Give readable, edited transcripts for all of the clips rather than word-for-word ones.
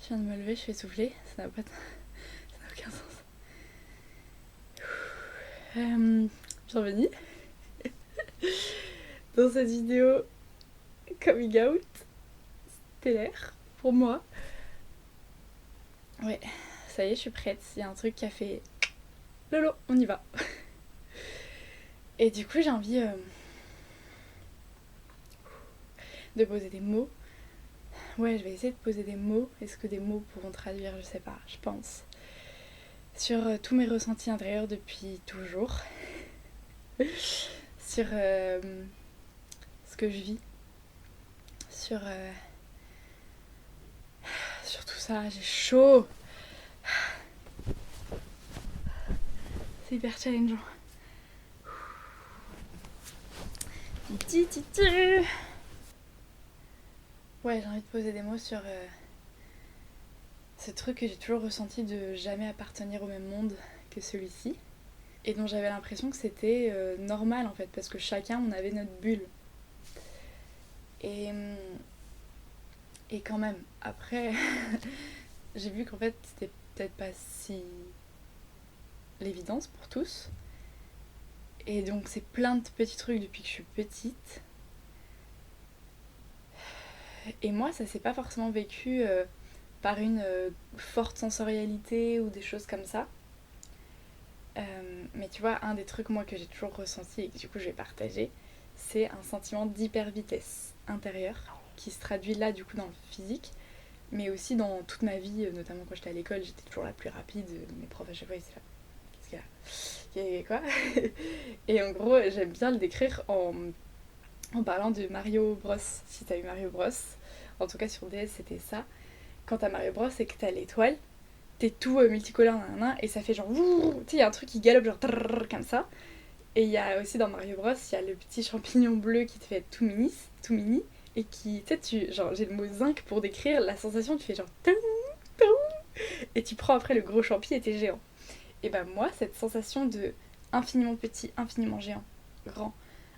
Je viens de me lever, je suis essoufflée, ça n'a aucun sens. Bienvenue dans cette vidéo coming out stellaire pour moi. Ouais, ça y est, je suis prête. Il y a un truc qui a fait Lolo, on y va. Et du coup, j'ai envie de poser des mots. Ouais, je vais essayer de poser des mots. Est-ce que des mots pourront traduire? Je sais pas, je pense. Sur tous mes ressentis intérieurs depuis toujours. Sur ce que je vis. Sur tout ça, j'ai chaud. C'est hyper challengeant. Ouais, j'ai envie de poser des mots sur ce truc que j'ai toujours ressenti de jamais appartenir au même monde que celui-ci. Et dont j'avais l'impression que c'était normal en fait, parce que chacun on avait notre bulle. Et quand même, après, j'ai vu qu'en fait c'était peut-être pas si l'évidence pour tous. Et donc c'est plein de petits trucs depuis que je suis petite. Et moi ça s'est pas forcément vécu par une forte sensorialité ou des choses comme ça. Mais tu vois, un des trucs moi que j'ai toujours ressenti et que du coup je vais partager, c'est un sentiment d'hyper vitesse intérieure qui se traduit là du coup dans le physique, mais aussi dans toute ma vie, notamment quand j'étais à l'école, j'étais toujours la plus rapide. Mes profs à chaque fois ils étaient là, qu'est-ce qu'il y a quoi. Et en gros j'aime bien le décrire en parlant de Mario Bros. Si t'as eu Mario Bros, en tout cas sur DS c'était ça. Quand t'as Mario Bros et que t'as l'étoile, t'es tout multicolore et ça fait genre tu sais, il y a un truc qui galope genre comme ça. Et il y a aussi dans Mario Bros, il y a le petit champignon bleu qui te fait tout mini et qui, tu sais, genre j'ai le mot zinc pour décrire la sensation, tu fais genre et tu prends après le gros champi et t'es géant. Et ben moi, cette sensation de infiniment petit, infiniment géant, grand,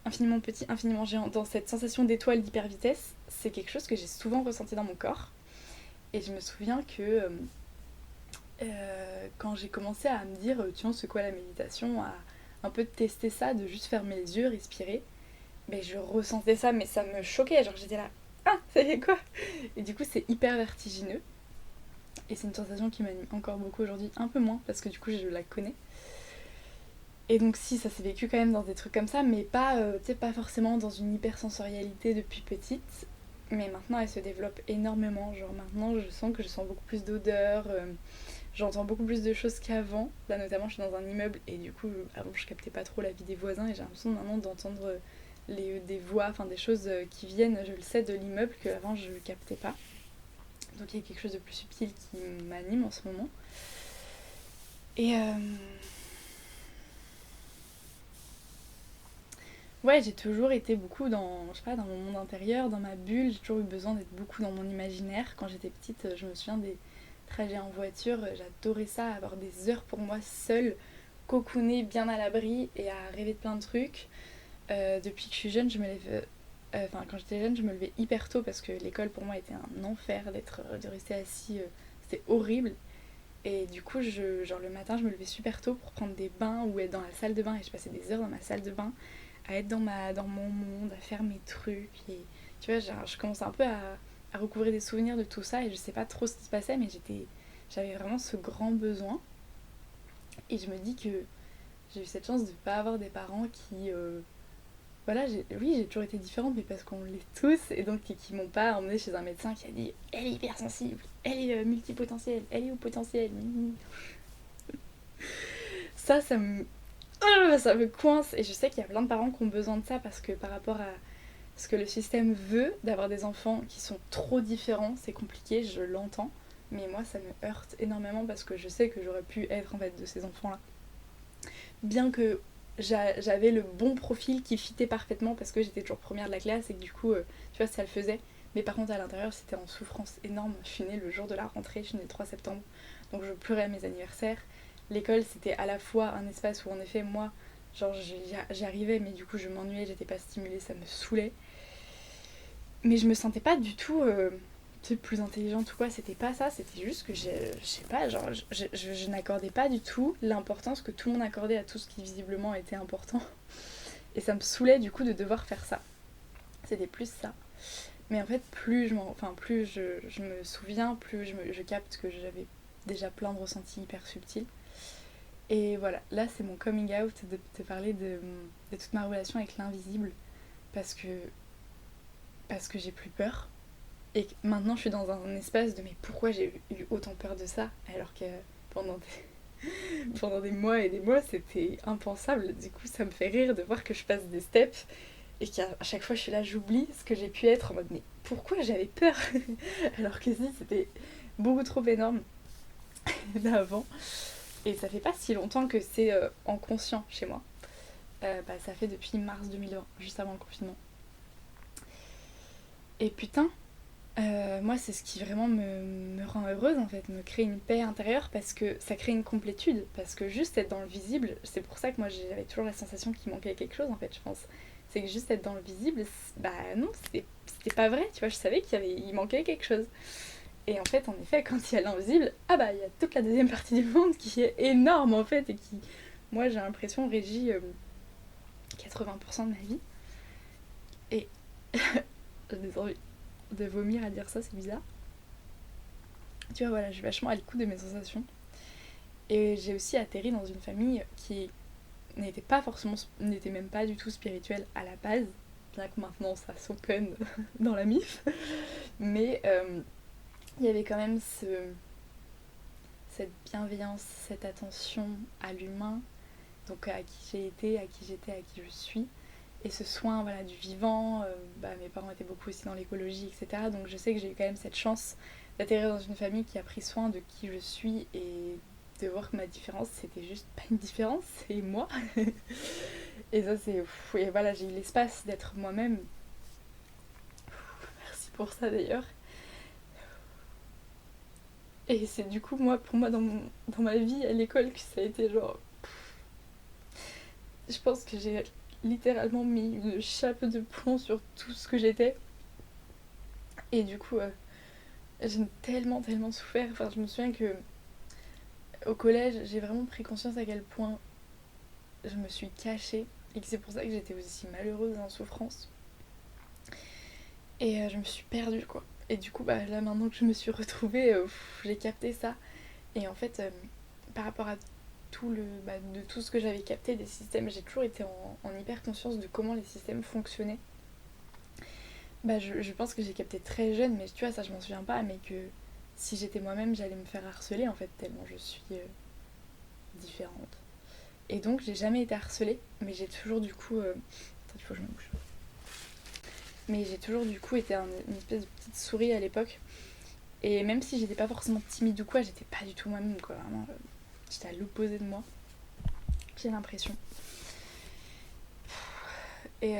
infiniment petit, infiniment géant, dans cette sensation d'étoile d'hyper vitesse, c'est quelque chose que j'ai souvent ressenti dans mon corps. Et je me souviens que quand j'ai commencé à me dire tiens c'est quoi la méditation, à un peu tester ça, de juste fermer les yeux, respirer, mais je ressentais ça, mais ça me choquait, genre j'étais là, ah ça y est quoi. Et du coup c'est hyper vertigineux, et c'est une sensation qui m'anime encore beaucoup aujourd'hui, un peu moins parce que du coup je la connais. Et donc si ça s'est vécu quand même dans des trucs comme ça, mais pas, pas forcément dans une hypersensorialité depuis petite, mais maintenant elle se développe énormément, genre maintenant je sens que je sens beaucoup plus d'odeurs, j'entends beaucoup plus de choses qu'avant. Là notamment je suis dans un immeuble et du coup avant je captais pas trop la vie des voisins et j'ai l'impression maintenant d'entendre des voix, enfin des choses qui viennent, je le sais, de l'immeuble que avant je captais pas. Donc il y a quelque chose de plus subtil qui m'anime en ce moment. Et ouais, j'ai toujours été beaucoup dans, je sais pas, dans mon monde intérieur, dans ma bulle. J'ai toujours eu besoin d'être beaucoup dans mon imaginaire. Quand j'étais petite, je me souviens des trajets en voiture. J'adorais ça, avoir des heures pour moi seule, cocoonée, bien à l'abri et à rêver de plein de trucs. Depuis que je suis jeune, je me lève. Enfin, quand j'étais jeune, je me levais hyper tôt parce que l'école pour moi était un enfer de rester assis. C'était horrible. Et du coup, genre le matin, je me levais super tôt pour prendre des bains ou être dans la salle de bain. Et je passais des heures dans ma salle de bain à être dans mon monde, à faire mes trucs. Et tu vois, je commençais un peu à recouvrir des souvenirs de tout ça. Et je sais pas trop ce qui se passait, mais j'avais vraiment ce grand besoin. Et je me dis que j'ai eu cette chance de ne pas avoir des parents qui... voilà, oui, j'ai toujours été différente, mais parce qu'on l'est tous. Et donc, qui m'ont pas emmenée chez un médecin qui a dit elle est hypersensible, elle est multipotentielle, elle est au potentiel. Ça me ça me coince. Et je sais qu'il y a plein de parents qui ont besoin de ça parce que par rapport à ce que le système veut, d'avoir des enfants qui sont trop différents, c'est compliqué, je l'entends. Mais moi, ça me heurte énormément parce que je sais que j'aurais pu être en fait de ces enfants-là. Bien que j'avais le bon profil qui fitait parfaitement parce que j'étais toujours première de la classe et que du coup, tu vois, ça le faisait. Mais par contre, à l'intérieur, c'était en souffrance énorme. Je suis née le jour de la rentrée, je suis née le 3 septembre, donc je pleurais à mes anniversaires. L'école, c'était à la fois un espace où, en effet, moi, genre, j'y arrivais, mais du coup, je m'ennuyais, j'étais pas stimulée, ça me saoulait. Mais je me sentais pas du tout plus intelligente ou quoi, c'était pas ça, c'était juste que je sais pas, genre je n'accordais pas du tout l'importance que tout le monde accordait à tout ce qui visiblement était important. Et ça me saoulait du coup de devoir faire ça. C'était plus ça. Mais en fait, plus je me souviens, plus je capte que j'avais déjà plein de ressentis hyper subtils. Et voilà, là c'est mon coming out de te parler de toute ma relation avec l'invisible. Parce que j'ai plus peur. Et maintenant je suis dans un espace de mais pourquoi j'ai eu autant peur de ça alors que pendant pendant des mois et des mois c'était impensable. Du coup ça me fait rire de voir que je passe des steps et qu'à chaque fois je suis là, j'oublie ce que j'ai pu être en mode mais pourquoi j'avais peur alors que si c'était beaucoup trop énorme d'avant. Et ça fait pas si longtemps que c'est en conscient chez moi. Ça fait depuis mars 2020, juste avant le confinement. Et putain, moi c'est ce qui vraiment me rend heureuse en fait, me crée une paix intérieure parce que ça crée une complétude, parce que juste être dans le visible, c'est pour ça que moi j'avais toujours la sensation qu'il manquait quelque chose en fait, je pense. C'est que juste être dans le visible, bah non, c'était pas vrai, tu vois, je savais il manquait quelque chose. Et en fait, en effet, quand il y a l'invisible, ah bah il y a toute la deuxième partie du monde qui est énorme en fait et qui, moi j'ai l'impression, régit 80% de ma vie. Et j'ai des envies de vomir à dire ça, c'est bizarre. Tu vois, voilà, je suis vachement à l'écoute de mes sensations. Et j'ai aussi atterri dans une famille qui n'était même pas du tout spirituelle à la base, bien que maintenant ça s'open dans la MIF. Mais il y avait quand même cette bienveillance, cette attention à l'humain, donc à qui j'ai été, à qui j'étais, à qui je suis. Et ce soin voilà, du vivant, mes parents étaient beaucoup aussi dans l'écologie, etc. Donc je sais que j'ai eu quand même cette chance d'atterrir dans une famille qui a pris soin de qui je suis et de voir que ma différence, c'était juste pas une différence, c'est moi. Et ça, c'est fou. Et voilà, j'ai eu l'espace d'être moi-même. Merci pour ça d'ailleurs. Et c'est du coup, pour moi, dans ma vie à l'école, que ça a été genre. Je pense que j'ai littéralement mis une chape de plomb sur tout ce que j'étais. Et du coup, j'ai tellement souffert. Enfin, je me souviens que au collège, j'ai vraiment pris conscience à quel point je me suis cachée et que c'est pour ça que j'étais aussi malheureuse et en souffrance. Et je me suis perdue, quoi. Et du coup, là, maintenant que je me suis retrouvée, j'ai capté ça. Et en fait, par rapport à de tout ce que j'avais capté des systèmes, j'ai toujours été en hyper conscience de comment les systèmes fonctionnaient. Je pense que j'ai capté très jeune, mais tu vois, ça je m'en souviens pas, mais que si j'étais moi-même, j'allais me faire harceler en fait, tellement je suis différente. Et donc j'ai jamais été harcelée, mais j'ai toujours du coup. Attends, il faut que je me bouge. Mais j'ai toujours du coup été une espèce de petite souris à l'époque. Et même si j'étais pas forcément timide ou quoi, j'étais pas du tout moi-même quoi. Vraiment, j'étais à l'opposé de moi. J'ai l'impression. Et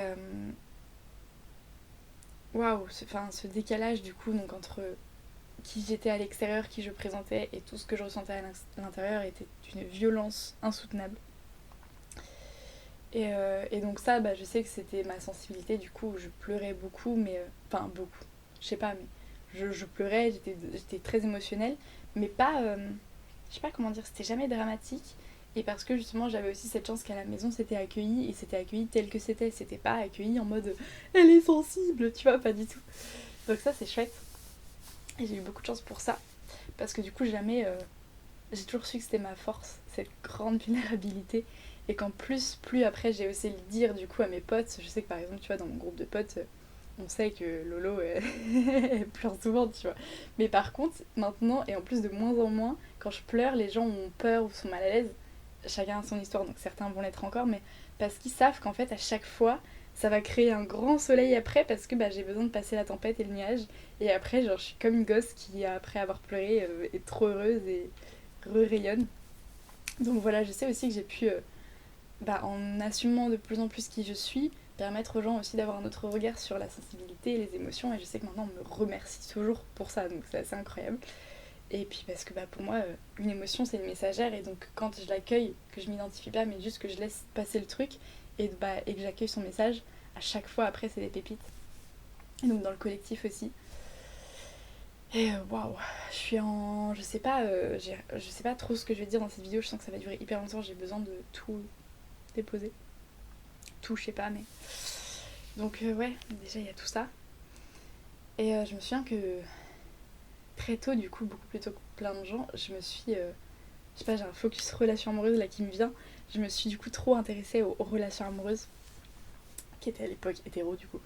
waouh, ce décalage du coup donc entre qui j'étais à l'extérieur, qui je présentais et tout ce que je ressentais à l'intérieur était d'une violence insoutenable. Et donc ça, je sais que c'était ma sensibilité, du coup je pleurais beaucoup, mais beaucoup, je sais pas, mais je pleurais, j'étais très émotionnelle, mais pas, je sais pas comment dire, c'était jamais dramatique. Et parce que justement j'avais aussi cette chance qu'à la maison c'était accueilli, et c'était accueilli tel que c'était pas accueilli en mode elle est sensible, tu vois, pas du tout. Donc ça c'est chouette. Et j'ai eu beaucoup de chance pour ça. Parce que du coup jamais, j'ai toujours su que c'était ma force, cette grande vulnérabilité. Et qu'en plus après j'ai osé le dire du coup à mes potes. Je sais que par exemple, tu vois, dans mon groupe de potes, on sait que Lolo elle pleure souvent, tu vois. Mais par contre, maintenant, et en plus de moins en moins, quand je pleure, les gens ont peur ou sont mal à l'aise. Chacun a son histoire, donc certains vont l'être encore, mais parce qu'ils savent qu'en fait, à chaque fois, ça va créer un grand soleil après parce que j'ai besoin de passer la tempête et le nuage. Et après, genre, je suis comme une gosse qui, après avoir pleuré, est trop heureuse et rayonne. Donc voilà, je sais aussi que j'ai pu, en assumant de plus en plus qui je suis, permettre aux gens aussi d'avoir un autre regard sur la sensibilité et les émotions. Et je sais que maintenant, on me remercie toujours pour ça, donc c'est assez incroyable. Et puis parce que pour moi, une émotion, c'est une messagère. Et donc quand je l'accueille, que je m'identifie pas, mais juste que je laisse passer le truc, et que j'accueille son message, à chaque fois après, c'est des pépites. Et donc dans le collectif aussi. Et waouh, je suis en... je sais pas trop ce que je vais dire dans cette vidéo, je sens que ça va durer hyper longtemps, j'ai besoin de tout déposer. Tout, je sais pas, mais... Donc ouais, déjà il y a tout ça. Et je me souviens que très tôt, du coup, beaucoup plus tôt que plein de gens, je me suis... je sais pas, j'ai un focus relation amoureuse là qui me vient. Je me suis du coup trop intéressée aux relations amoureuses, qui étaient à l'époque hétéro du coup.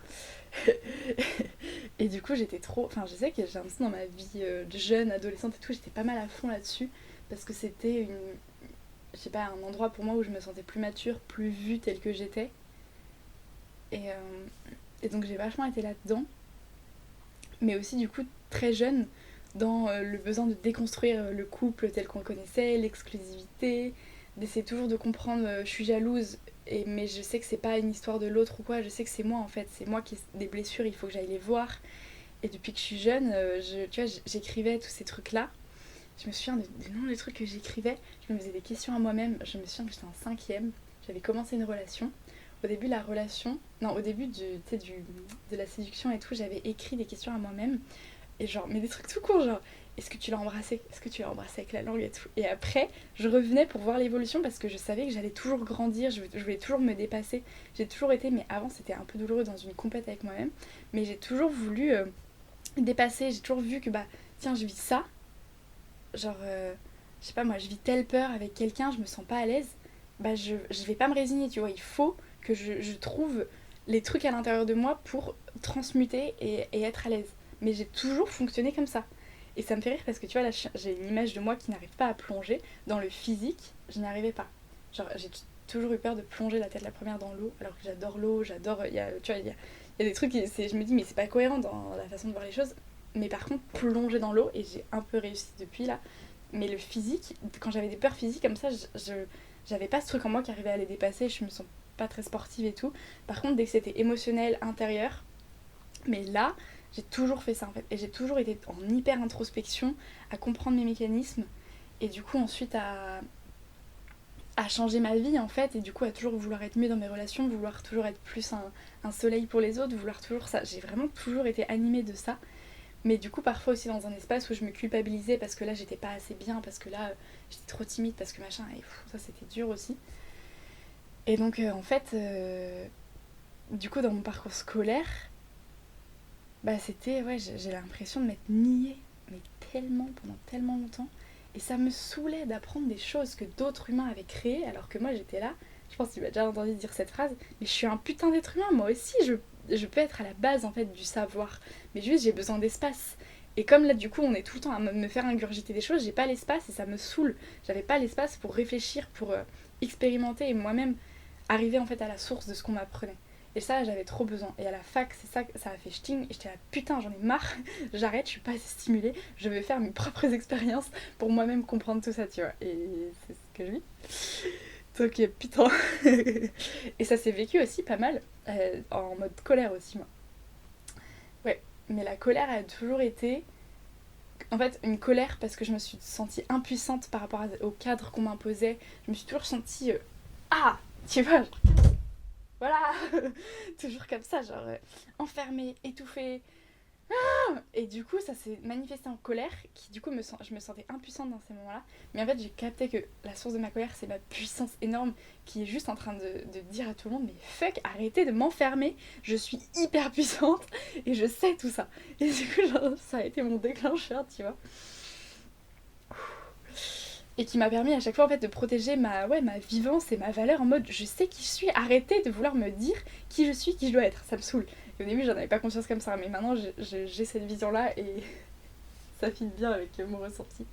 Et du coup j'étais trop... Enfin je sais que j'ai l'impression dans ma vie de jeune, adolescente et tout, j'étais pas mal à fond là-dessus. Parce que c'était une... Je sais pas, un endroit pour moi où je me sentais plus mature, plus vue telle que j'étais. Et, euh, et donc j'ai vachement été là-dedans. Mais aussi du coup très jeune, dans le besoin de déconstruire le couple tel qu'on le connaissait, l'exclusivité, d'essayer toujours de comprendre je suis jalouse, mais je sais que c'est pas une histoire de l'autre ou quoi, je sais que c'est moi en fait, c'est moi qui ai des blessures, il faut que j'aille les voir. Et depuis que je suis jeune, tu vois, j'écrivais tous ces trucs-là. Je me souviens du nombre de trucs que j'écrivais, je me faisais des questions à moi-même, je me souviens que j'étais en cinquième, j'avais commencé une relation. Au début de la relation, non, au début de la séduction et tout, j'avais écrit des questions à moi-même. Et genre, mais des trucs tout courts, genre, est-ce que tu l'as embrassé? Est-ce que tu l'as embrassé avec la langue et tout? Et après, je revenais pour voir l'évolution parce que je savais que j'allais toujours grandir, je voulais toujours me dépasser. J'ai toujours été, mais avant c'était un peu douloureux dans une compète avec moi-même, mais j'ai toujours voulu dépasser, j'ai toujours vu que bah, tiens, je vis ça, genre, je sais pas moi, je vis telle peur avec quelqu'un, je me sens pas à l'aise, bah je vais pas me résigner, tu vois, il faut que je trouve les trucs à l'intérieur de moi pour transmuter et être à l'aise. Mais j'ai toujours fonctionné comme ça. Et ça me fait rire parce que tu vois, là j'ai une image de moi qui n'arrive pas à plonger. Dans le physique, je n'y arrivais pas. Genre, j'ai toujours eu peur de plonger la tête la première dans l'eau, alors que j'adore l'eau, j'adore. Tu vois, il y a des trucs, je me dis, mais c'est pas cohérent dans la façon de voir les choses. Mais par contre, plonger dans l'eau, et j'ai un peu réussi depuis là. Mais le physique, quand j'avais des peurs physiques comme ça, j'avais pas ce truc en moi qui arrivait à les dépasser, je me sens pas très sportive et tout. Par contre, dès que c'était émotionnel, intérieur, mais là, j'ai toujours fait ça en fait. Et j'ai toujours été en hyper introspection, à comprendre mes mécanismes, et du coup ensuite à changer ma vie en fait, et du coup à toujours vouloir être mieux dans mes relations, vouloir toujours être plus un soleil pour les autres, vouloir toujours ça. J'ai vraiment toujours été animée de ça. Mais du coup, parfois aussi dans un espace où je me culpabilisais parce que là j'étais pas assez bien, parce que là j'étais trop timide, parce que machin, et ça c'était dur aussi. Et donc en fait, du coup dans mon parcours scolaire, bah c'était, ouais, j'ai l'impression de m'être niée, mais tellement, pendant tellement longtemps. Et ça me saoulait d'apprendre des choses que d'autres humains avaient créées, alors que moi j'étais là, je pense que tu m'as déjà entendu dire cette phrase, mais je suis un putain d'être humain, moi aussi je peux être à la base en fait du savoir, mais juste j'ai besoin d'espace. Et comme là du coup on est tout le temps à me faire ingurgiter des choses, j'ai pas l'espace et ça me saoule. J'avais pas l'espace pour réfléchir, pour expérimenter et moi-même arriver en fait à la source de ce qu'on m'apprenait. Et ça, j'avais trop besoin. Et à la fac, c'est ça, ça a fait ch'ting. Et j'étais là, putain, j'en ai marre. J'arrête, je suis pas assez stimulée. Je vais faire mes propres expériences pour moi-même comprendre tout ça, tu vois. Et c'est ce que je vis. Donc, putain. Et ça s'est vécu aussi pas mal. En mode colère aussi, moi. Ouais. Mais la colère a toujours été. En fait, une colère parce que je me suis sentie impuissante par rapport au cadre qu'on m'imposait. Je me suis toujours sentie. Ah, tu vois, voilà. Toujours comme ça, genre enfermée, étouffée. Et du coup, ça s'est manifesté en colère, qui du coup, je me sentais impuissante dans ces moments-là. Mais en fait, j'ai capté que la source de ma colère, c'est ma puissance énorme qui est juste en train de dire à tout le monde, mais fuck, arrêtez de m'enfermer, je suis hyper puissante et je sais tout ça. Et du coup, genre, ça a été mon déclencheur, tu vois. Et qui m'a permis à chaque fois en fait de protéger ma vivance et ma valeur en mode je sais qui je suis, arrêtez de vouloir me dire qui je suis, qui je dois être, ça me saoule. Et au début j'en avais pas conscience comme ça, mais maintenant j'ai cette vision là et ça fit bien avec mon ressenti.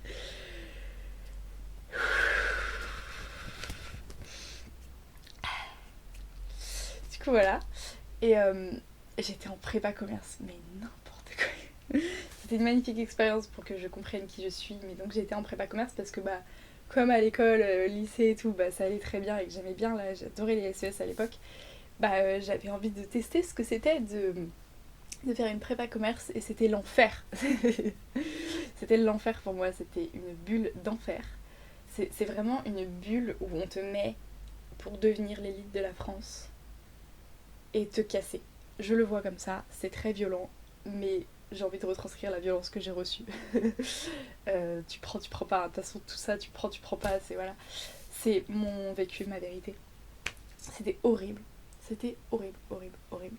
Du coup voilà, et j'étais en prépa commerce, mais n'importe quoi. C'était une magnifique expérience pour que je comprenne qui je suis, mais donc j'ai été en prépa commerce parce que bah comme à l'école, lycée et tout, bah ça allait très bien et que j'aimais bien, là j'adorais les SES à l'époque, bah j'avais envie de tester ce que c'était de faire une prépa commerce et c'était l'enfer. C'était l'enfer pour moi, c'était une bulle d'enfer. C'est vraiment une bulle où on te met pour devenir l'élite de la France et te casser. Je le vois comme ça, c'est très violent, mais j'ai envie de retranscrire la violence que j'ai reçue. Tu prends pas, de toute façon tout ça, tu prends pas, c'est voilà. C'est mon vécu, ma vérité. C'était horrible. C'était horrible, horrible, horrible.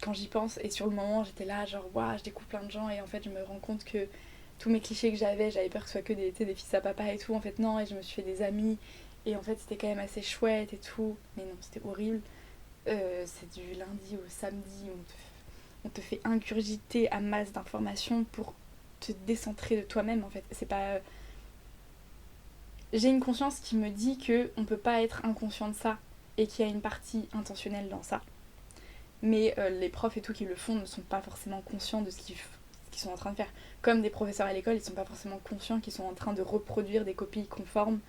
Quand j'y pense, et sur le moment j'étais là genre waouh, je découvre plein de gens et en fait je me rends compte que tous mes clichés que j'avais peur que ce soit que des fils à papa et tout, en fait non, et je me suis fait des amis et en fait c'était quand même assez chouette et tout, mais non c'était horrible. C'est du lundi au samedi, on te fait ingurgiter à masse d'informations pour te décentrer de toi-même en fait. C'est pas... J'ai une conscience qui me dit que on peut pas être inconscient de ça et qu'il y a une partie intentionnelle dans ça. Mais les profs et tout qui le font ne sont pas forcément conscients de ce qu'ils sont en train de faire. Comme des professeurs à l'école, ils sont pas forcément conscients qu'ils sont en train de reproduire des copies conformes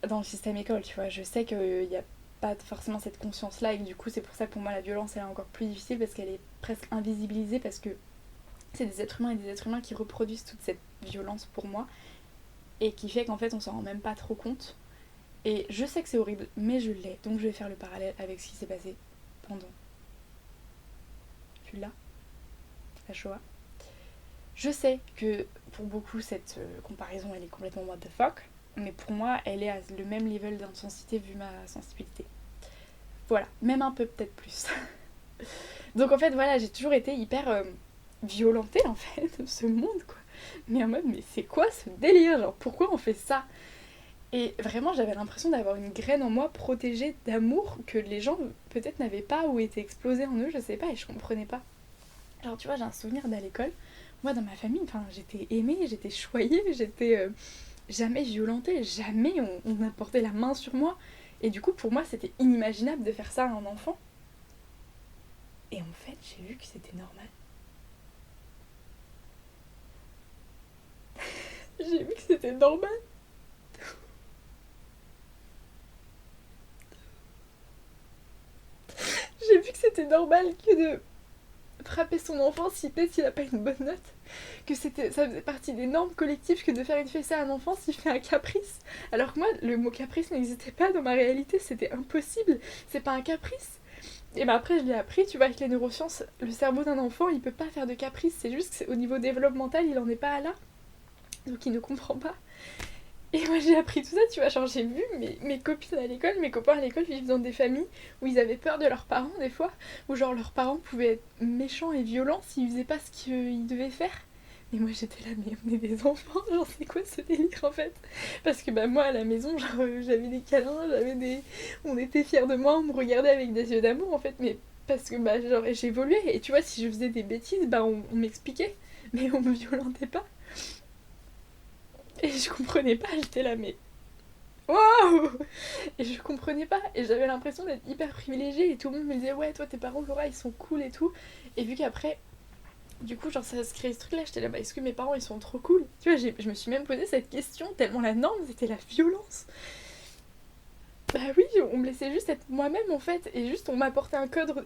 dans le système école, tu vois. Je sais qu'il n'y a pas forcément cette conscience-là et que du coup c'est pour ça que pour moi la violence elle est encore plus difficile parce qu'elle est presque invisibilisée parce que c'est des êtres humains et des êtres humains qui reproduisent toute cette violence pour moi et qui fait qu'en fait on s'en rend même pas trop compte. Et je sais que c'est horrible, mais je l'ai, donc je vais faire le parallèle avec ce qui s'est passé pendant. Tu l'as ? La Shoah. Je sais que pour beaucoup cette comparaison elle est complètement what the fuck, mais pour moi elle est à le même level d'intensité vu ma sensibilité. Voilà, même un peu peut-être plus. Donc en fait voilà, j'ai toujours été hyper violentée en fait de ce monde quoi. Mais en mode mais c'est quoi ce délire, genre pourquoi on fait ça? Et vraiment j'avais l'impression d'avoir une graine en moi protégée d'amour que les gens peut-être n'avaient pas ou étaient explosés en eux, je sais pas, et je comprenais pas. Alors tu vois, j'ai un souvenir d'aller à l'école. Moi, dans ma famille, j'étais aimée, j'étais choyée, j'étais jamais violentée, jamais on a porté la main sur moi. Et du coup, pour moi, c'était inimaginable de faire ça à un enfant. Et en fait, j'ai vu que c'était normal. J'ai vu que c'était normal. J'ai vu que c'était normal que de frapper son enfant s'il n'a pas une bonne note. Que ça faisait partie des normes collectives que de faire une fessée à un enfant s'il fait un caprice. Alors que moi, le mot caprice n'existait pas dans ma réalité, c'était impossible. C'est pas un caprice. Et ben après, je l'ai appris, tu vois, avec les neurosciences, le cerveau d'un enfant, il peut pas faire de caprice. C'est juste qu'au niveau développemental, il en est pas là. Donc il ne comprend pas. Et moi j'ai appris tout ça, tu vois, genre j'ai vu mes copines à l'école, mes copains à l'école vivent dans des familles où ils avaient peur de leurs parents des fois, où genre leurs parents pouvaient être méchants et violents s'ils faisaient pas ce qu'ils devaient faire. Mais moi j'étais là, mais on est des enfants, genre c'est quoi ce délire en fait? Parce que bah moi à la maison, genre j'avais des câlins, on était fiers de moi, on me regardait avec des yeux d'amour en fait, mais parce que bah genre j'évoluais, et tu vois si je faisais des bêtises, bah on m'expliquait, mais on me violentait pas. Et je comprenais pas, j'étais là, mais waouh! Et je comprenais pas, et j'avais l'impression d'être hyper privilégiée, et tout le monde me disait, ouais, toi, tes parents, Laura, ils sont cool et tout. Et vu qu'après, du coup, genre, ça se crée ce truc-là, j'étais là, bah, est-ce que mes parents, ils sont trop cool? Tu vois, je me suis même posé cette question, tellement la norme, c'était la violence. Bah oui, on me laissait juste être moi-même, en fait, et juste, on m'apportait un cadre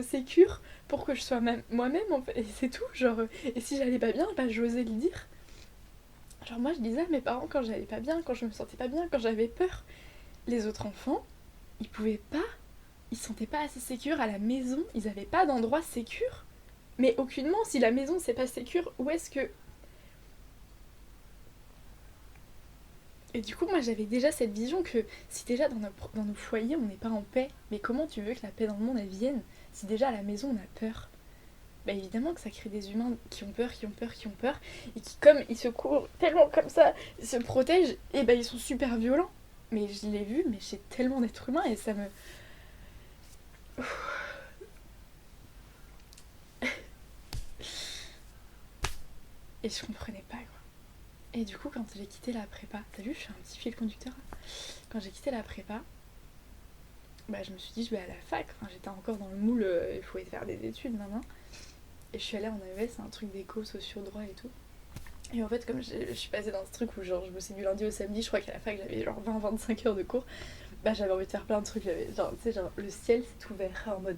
sécure pour que je sois moi-même, en fait, et c'est tout, genre, et si j'allais pas bien, bah, j'osais le dire. Genre moi je disais à mes parents quand j'allais pas bien, quand je me sentais pas bien, quand j'avais peur. Les autres enfants, ils pouvaient pas, ils se sentaient pas assez sécures à la maison, ils avaient pas d'endroit sécure. Mais aucunement, si la maison c'est pas sécure, où est-ce que... Et du coup moi j'avais déjà cette vision que si déjà dans nos foyers on n'est pas en paix, mais comment tu veux que la paix dans le monde elle vienne si déjà à la maison on a peur? Bah évidemment que ça crée des humains qui ont peur, qui ont peur, qui ont peur, et qui comme ils se courent tellement comme ça, ils se protègent, et bah ils sont super violents. Mais je l'ai vu, mais chez tellement d'êtres humains, et ça me... Et je comprenais pas quoi. Et du coup quand j'ai quitté la prépa, t'as vu je fais un petit fil conducteur là. Quand j'ai quitté la prépa, bah je me suis dit je vais à la fac, enfin, j'étais encore dans le moule, il faut faire des études maintenant. Et je suis allée en AES, c'est un truc d'éco, socio, droit et tout. Et en fait, comme je suis passée dans ce truc où genre je bossais du lundi au samedi, je crois qu'à la fac j'avais genre 20-25 heures de cours, bah j'avais envie de faire plein de trucs. J'avais genre, tu sais, genre le ciel s'est ouvert en mode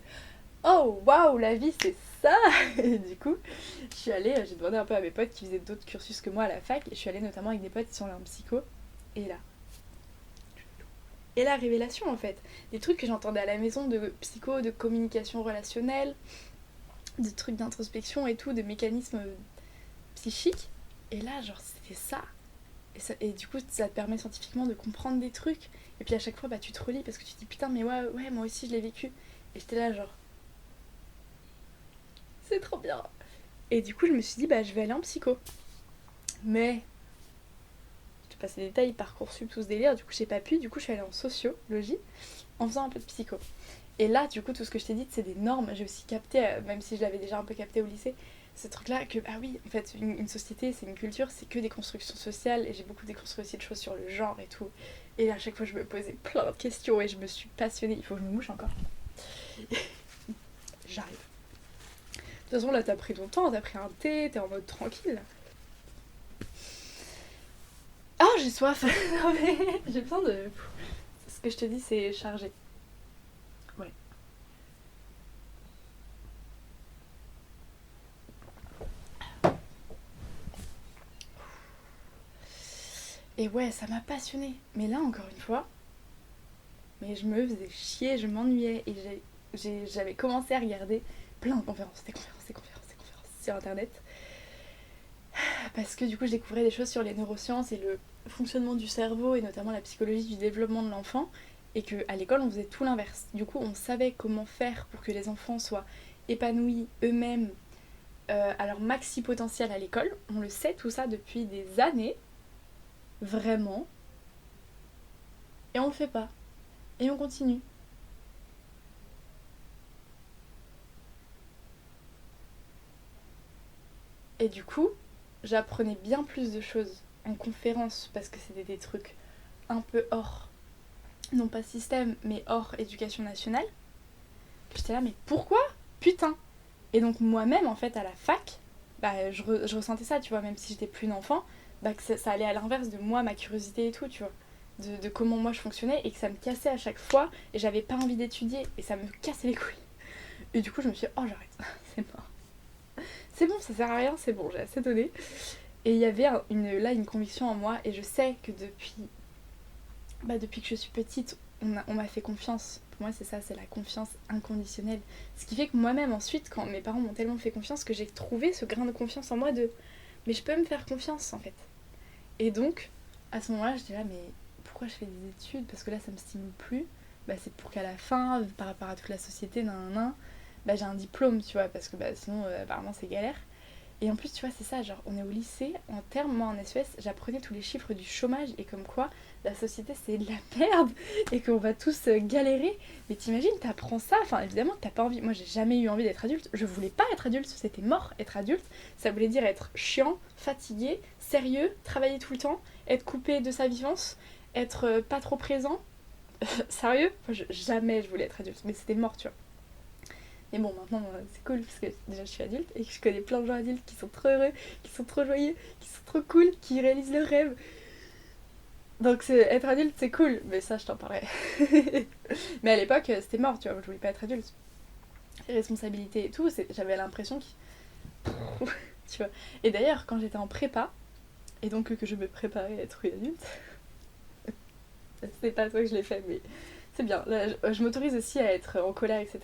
oh waouh, la vie c'est ça! Et du coup, je suis allée, j'ai demandé un peu à mes potes qui faisaient d'autres cursus que moi à la fac, et je suis allée notamment avec des potes qui sont là en psycho, et là. Et la révélation en fait. Des trucs que j'entendais à la maison de psycho, de communication relationnelle, de trucs d'introspection et tout, de mécanismes psychiques. Et là, genre, c'était ça. Et du coup, ça te permet scientifiquement de comprendre des trucs. Et puis à chaque fois, bah, tu te relis parce que tu te dis putain, mais ouais, moi aussi je l'ai vécu. Et j'étais là, genre, c'est trop bien. Et du coup, je me suis dit, bah, je vais aller en psycho. Mais, je te passe les détails, Parcoursup, tout ce délire. Du coup, j'ai pas pu. Du coup, je suis allée en sociologie en faisant un peu de psycho. Et là, du coup, tout ce que je t'ai dit, c'est des normes. J'ai aussi capté, même si je l'avais déjà un peu capté au lycée, ce truc-là que, ah oui, en fait, une société, c'est une culture, c'est que des constructions sociales. Et j'ai beaucoup déconstruit aussi de choses sur le genre et tout. Et là, à chaque fois, je me posais plein de questions et je me suis passionnée. Il faut que je me mouche encore. J'arrive. De toute façon, là, t'as pris ton temps, t'as pris un thé, t'es en mode tranquille. Ah, j'ai soif. Non, mais j'ai besoin de... Ce que je te dis, c'est chargé. Ouais. Et ouais, ça m'a passionnée. Mais là, encore une fois, mais je me faisais chier, je m'ennuyais. Et j'avais commencé à regarder plein de conférences, des conférences sur Internet. Parce que du coup, je découvrais des choses sur les neurosciences et le fonctionnement du cerveau, et notamment la psychologie du développement de l'enfant. Et qu'à l'école, on faisait tout l'inverse. Du coup, on savait comment faire pour que les enfants soient épanouis eux-mêmes à leur maxi potentiel à l'école. On le sait tout ça depuis des années, vraiment. Et on le fait pas. Et on continue. Et du coup, j'apprenais bien plus de choses en conférence parce que c'était des trucs un peu hors, non pas système, mais hors éducation nationale. J'étais là, mais pourquoi? Putain! Et donc moi-même, en fait, à la fac, bah, je ressentais ça, tu vois, même si j'étais plus une enfant, bah, que ça allait à l'inverse de moi, ma curiosité et tout, tu vois. De comment moi je fonctionnais et que ça me cassait à chaque fois et j'avais pas envie d'étudier et ça me cassait les couilles. Et du coup, je me suis dit, oh, j'arrête, c'est mort. C'est bon, ça sert à rien, c'est bon, j'ai assez donné. Et il y avait une conviction en moi et je sais que depuis que je suis petite, on m'a fait confiance. Pour moi, c'est ça, c'est la confiance inconditionnelle. Ce qui fait que moi-même, ensuite, quand mes parents m'ont tellement fait confiance, que j'ai trouvé ce grain de confiance en moi de mais je peux me faire confiance en fait. Et donc, à ce moment-là, j'étais là, mais pourquoi je fais des études? Parce que là, ça me stimule plus. Bah, c'est pour qu'à la fin, par rapport à toute la société, bah, j'ai un diplôme, tu vois, parce que bah, sinon, apparemment, c'est galère. Et en plus, tu vois, c'est ça, genre, on est au lycée, en termes, moi en SES, j'apprenais tous les chiffres du chômage et comme quoi la société c'est de la merde et qu'on va tous galérer. Mais t'imagines, t'apprends ça, enfin évidemment que t'as pas envie. Moi j'ai jamais eu envie d'être adulte, je voulais pas être adulte, c'était mort être adulte. Ça voulait dire être chiant, fatigué, sérieux, travailler tout le temps, être coupé de sa vivance, être pas trop présent. Sérieux, jamais je voulais être adulte, mais c'était mort, tu vois. Mais bon, maintenant, c'est cool parce que déjà je suis adulte et que je connais plein de gens adultes qui sont trop heureux, qui sont trop joyeux, qui sont trop cool, qui réalisent leurs rêves. Donc être adulte, c'est cool, mais ça, je t'en parlerai. Mais à l'époque, c'était mort, tu vois, je voulais pas être adulte. Les responsabilités et tout, j'avais l'impression que... tu vois. Et d'ailleurs, quand j'étais en prépa, et donc que je me préparais à être une adulte, c'est pas toi que je l'ai fait, mais c'est bien. Là, je m'autorise aussi à être en colère, etc.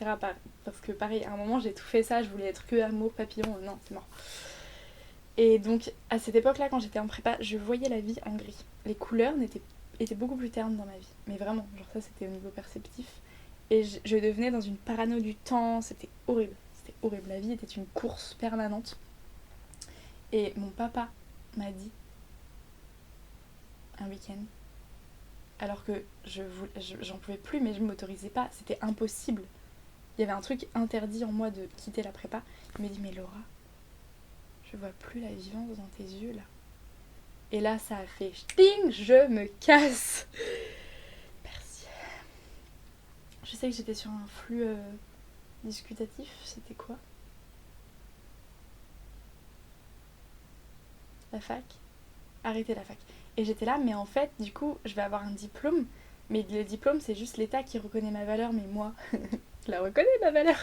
Parce que pareil, à un moment j'ai tout fait ça, je voulais être que amour, papillon, non, c'est mort. Et donc à cette époque-là, quand j'étais en prépa, je voyais la vie en gris. Les couleurs étaient beaucoup plus ternes dans ma vie. Mais vraiment, genre ça c'était au niveau perceptif. Et je devenais dans une parano du temps, c'était horrible. C'était horrible, la vie était une course permanente. Et mon papa m'a dit, un week-end, alors que j'en pouvais plus, mais je m'autorisais pas, c'était impossible. Il y avait un truc interdit en moi de quitter la prépa. Il m'a dit, mais Laura, je vois plus la vivance dans tes yeux là. Et là, ça a fait ch'ting, je me casse. Merci. Je sais que j'étais sur un flux discutatif, c'était quoi? La fac? Arrêter la fac. Et j'étais là, mais en fait, du coup, je vais avoir un diplôme. Mais le diplôme, c'est juste l'État qui reconnaît ma valeur, mais moi, je la reconnais ma valeur.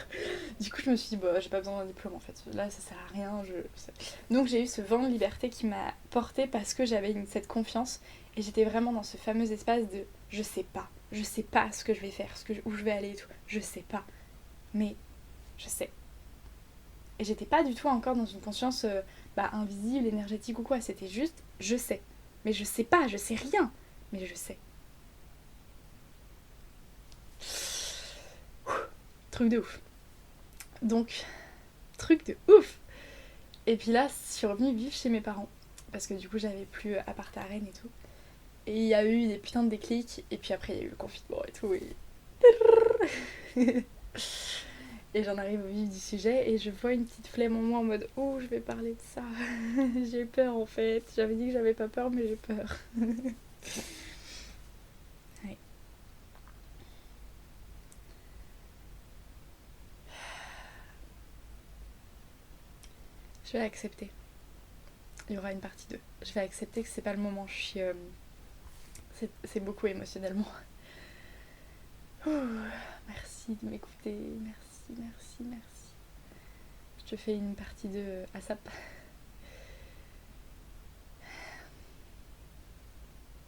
Du coup, je me suis dit, bah, j'ai pas besoin d'un diplôme en fait. Là, ça sert à rien. Donc, j'ai eu ce vent de liberté qui m'a portée parce que j'avais cette confiance. Et j'étais vraiment dans ce fameux espace de je sais pas. Je sais pas ce que je vais faire, où je vais aller et tout. Je sais pas. Mais je sais. Et j'étais pas du tout encore dans une conscience invisible, énergétique ou quoi. C'était juste, je sais. Mais je sais pas, je sais rien. Mais je sais. Truc de ouf. Donc, truc de ouf. Et puis là, je suis revenue vivre chez mes parents. Parce que du coup, j'avais plus appart à Rennes et tout. Et il y a eu des putains de déclics. Et puis après, il y a eu le confinement et tout. Et j'en arrive au vif du sujet. Et je vois une petite flemme en moi en mode oh, je vais parler de ça. J'ai peur en fait. J'avais dit que j'avais pas peur, mais j'ai peur. Ouais. Je vais accepter. Il y aura une partie 2. Je vais accepter que c'est pas le moment. Je suis. C'est beaucoup émotionnellement. Merci de m'écouter. Merci. Je te fais une partie 2 ASAP.